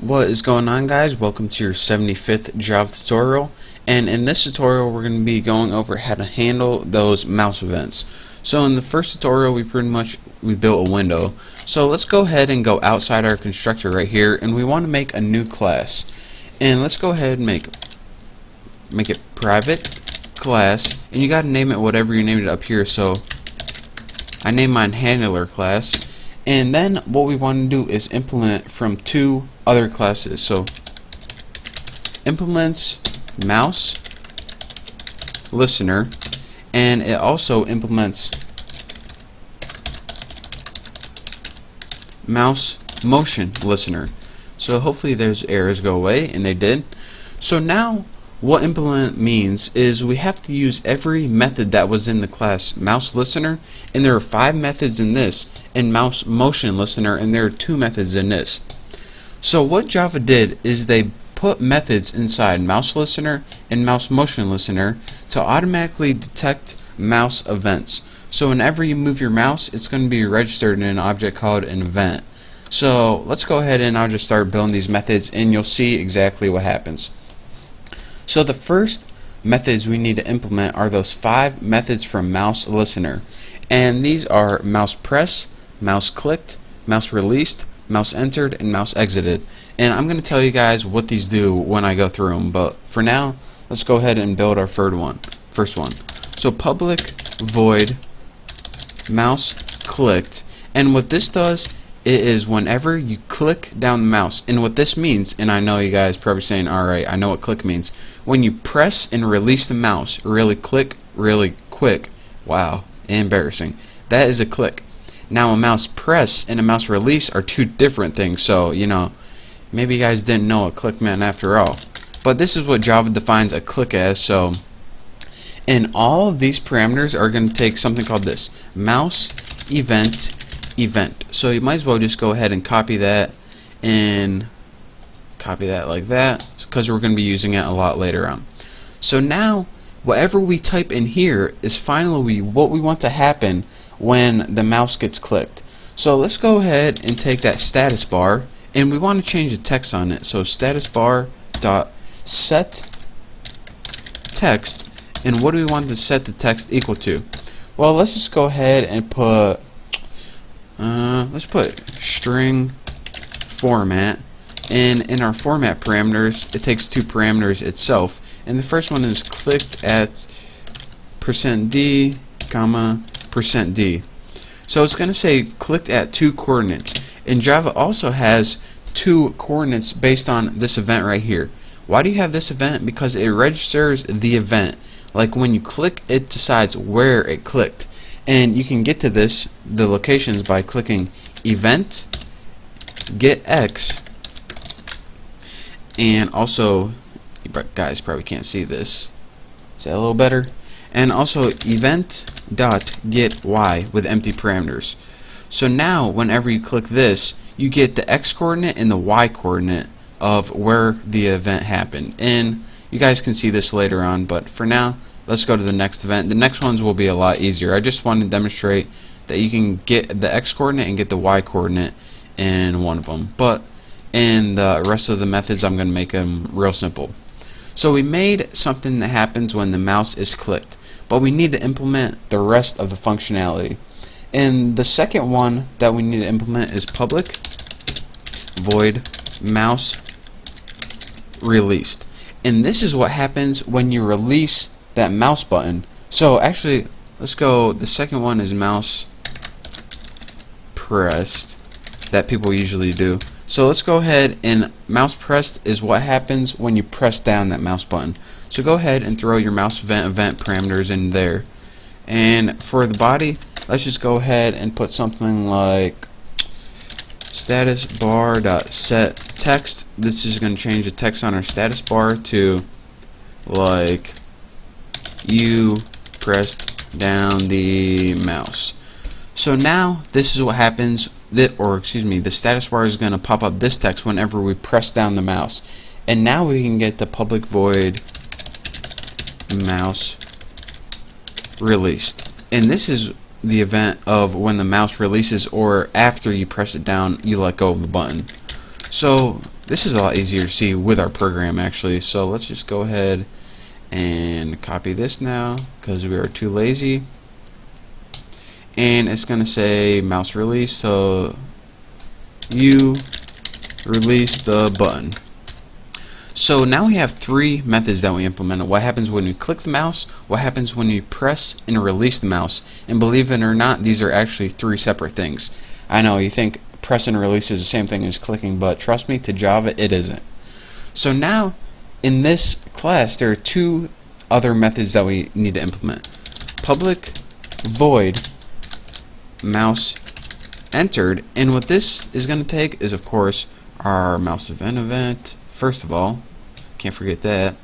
What is going on, guys? Welcome to your 75th Java tutorial, and in this tutorial we're going to be going over how to handle those mouse events. So in the first tutorial we built a window. So let's go ahead and go outside our constructor right here, and we want to make a new class. And let's go ahead and make it private class, and you got to name it whatever you named it up here. So I named mine handler class. And then what we want to do is implement from two other classes. So implements mouse listener, and it also implements mouse motion listener. So hopefully those errors go away, and they did. So now what implement means is we have to use every method that was in the class mouse listener, and there are 5 methods in this, and mouse motion listener, and there are 2 methods in this. So what Java did is they put methods inside mouse listener and mouse motion listener to automatically detect mouse events. So whenever you move your mouse, it's going to be registered in an object called an event. So let's go ahead and I'll just start building these methods, and you'll see exactly what happens. So the first methods we need to implement are those 5 methods from mouse listener, and these are mouse press, mouse clicked, mouse released, mouse entered, and mouse exited. And I'm going to tell you guys what these do when I go through them, but for now let's go ahead and build our first one. So public void mouse clicked, and what this does, it is whenever you click down the mouse. And what this means, and I know you guys probably saying, alright, I know what click means. When you press and release the mouse really quick, wow, embarrassing, that is a click. Now a mouse press and a mouse release are 2 different things, so you know, maybe you guys didn't know what click meant after all. But this is what Java defines a click as. So, and all of these parameters are going to take something called this mouse event. So you might as well just go ahead and copy that like that, because we're going to be using it a lot later on. So now whatever we type in here is finally what we want to happen when the mouse gets clicked. So let's go ahead and take that status bar, and we want to change the text on it. So status bar dot set text, and what do we want to set the text equal to? Well, let's just go ahead and put let's put string format, and in our format parameters it takes 2 parameters itself, and the first one is clicked at %d, %d. So it's going to say clicked at 2 coordinates, and Java also has 2 coordinates based on this event right here. Why do you have this event? Because it registers the event. Like when you click, it decides where it clicked. And you can get to the locations by clicking event get x, and also, you guys probably can't see this. Is that a little better? And also event dot get y with empty parameters. So now whenever you click this, you get the x coordinate and the y coordinate of where the event happened. And you guys can see this later on, but for now let's go to the next event. The next ones will be a lot easier. I just wanted to demonstrate that you can get the x coordinate and get the y coordinate in one of them, but in the rest of the methods I'm going to make them real simple. So we made something that happens when the mouse is clicked, but we need to implement the rest of the functionality. And the second one that we need to implement is public void mouse released, and this is what happens when you release that mouse button. So actually, let's go, the second one is mouse pressed, that people usually do. So let's go ahead, and mouse pressed is what happens when you press down that mouse button. So go ahead and throw your mouse event parameters in there. And for the body, let's just go ahead and put something like status bar dot set text. This is going to change the text on our status bar to like you pressed down the mouse. So now this is what happens, the status bar is going to pop up this text whenever we press down the mouse. And now we can get the public void mouse released, and this is the event of when the mouse releases, or after you press it down you let go of the button. So This is a lot easier to see with our program actually, so let's just go ahead and copy this now because we are too lazy. And it's gonna say mouse release, so you release the button. So now we have three methods that we implemented. What happens when you click the mouse, what happens when you press and release the mouse, and believe it or not, these are actually three separate things. I know you think press and release is the same thing as clicking, but trust me, to Java it isn't. So now in this class there are two other methods that we need to implement. Public void mouse entered, and what this is going to take is of course our mouse event. First of all, can't forget that.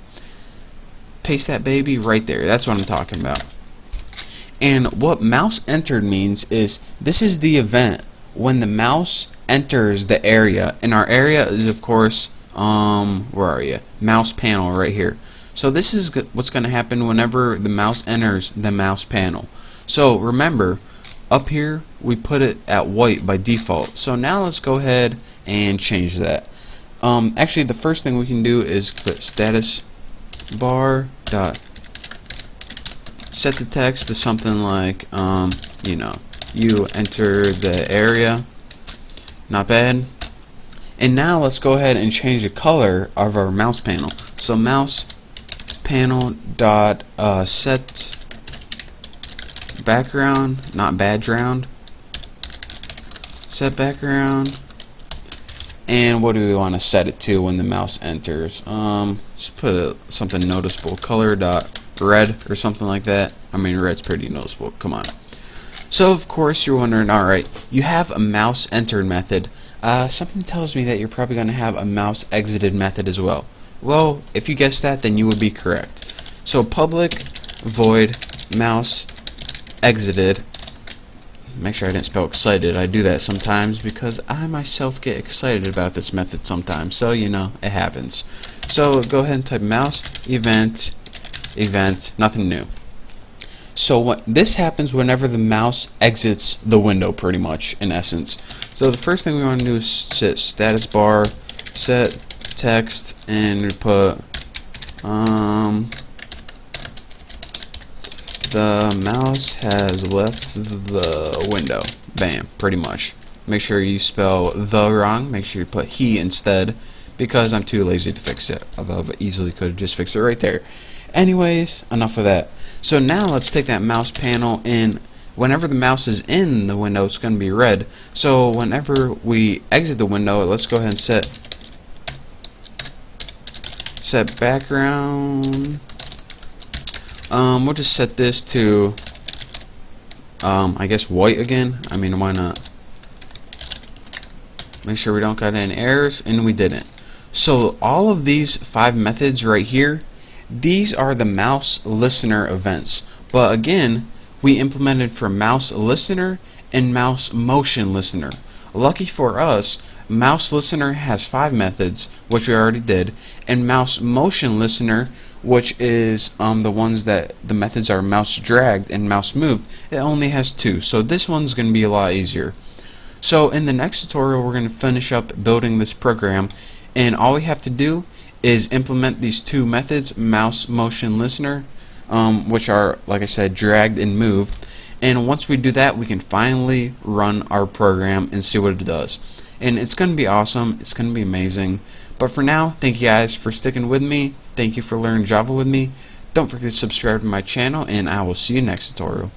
Paste that baby right there. That's what I'm talking about. And what mouse entered means is this is the event when the mouse enters the area, and our area is of course where are you? Mouse panel right here. So this is what's going to happen whenever the mouse enters the mouse panel. So remember, up here we put it at white by default. So now let's go ahead and change that. Actually, the first thing we can do is put status bar dot set the text to something like you know, you enter the area. Not bad. And now let's go ahead and change the color of our mouse panel. So mouse panel dot set background, not background, set background. And what do we want to set it to when the mouse enters? Just put something noticeable, color dot red or something like that. I mean, red's pretty noticeable. Come on. So of course you're wondering, alright, you have a mouse entered method. Something tells me that you're probably going to have a mouse exited method as well. Well, if you guessed that, then you would be correct. So public void mouse exited. Make sure I didn't spell excited. I do that sometimes because I myself get excited about this method sometimes. So you know, it happens. So go ahead and type mouse event, nothing new. So what this happens whenever the mouse exits the window, pretty much in essence. So the first thing we want to do is set status bar, set text, and we put the mouse has left the window. Bam, pretty much. Make sure you spell the wrong. Make sure you put he instead, because I'm too lazy to fix it. Although I easily could have just fixed it right there. Anyways, enough of that. So now let's take that mouse panel, and whenever the mouse is in the window, it's going to be red. So whenever we exit the window, let's go ahead and set background. We'll just set this to I guess white again. I mean, why not? Make sure we don't got any errors, and we didn't. So all of these 5 methods right here, these are the mouse listener events. But again, we implemented for mouse listener and mouse motion listener. Lucky for us, mouse listener has 5 methods, which we already did, and mouse motion listener, which is the ones that the methods are mouse dragged and mouse moved, it only has 2. So this one's going to be a lot easier. So in the next tutorial we're going to finish up building this program, and all we have to do is implement these 2 methods, mouse motion listener, which are, like I said, dragged and moved. And once we do that, we can finally run our program and see what it does. And it's going to be awesome. It's going to be amazing. But for now, thank you guys for sticking with me. Thank you for learning Java with me. Don't forget to subscribe to my channel, and I will see you next tutorial.